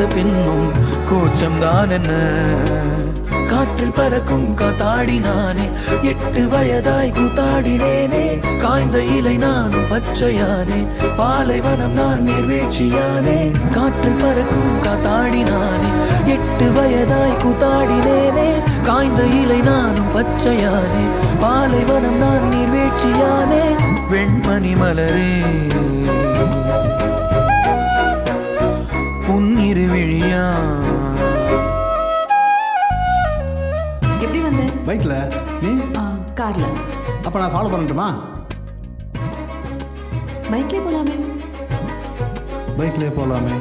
வந்த பின்னும் கூச்சம்தான் என்ன? காற்றில் பறக்கும் காத்தாடி நானே 8 வயதாய் கூத்தாடினேனே. காய்ந்த இலை நானும் பச்சையானேன், பாலைவனம் நான் நீர்வீழ்ச்சியானேன். காற்றில் பறக்கும் காத்தாடி நானே 8 வயதாய் கூத்தாடினேனே. காய்ந்த இலை நானும் பச்சையானேன், பாலைவனம் நான் நீர்வீழ்ச்சியானேன். வெண்மணி மலரே உன் இருவிழியா. எப்படி வந்த? பைக்ல. நீ? கார்ல. அப்ப நான் ஃபாலோ பண்ணட்டுமா? பைக்லயே போலாமே. பைக்லயே போலாமே.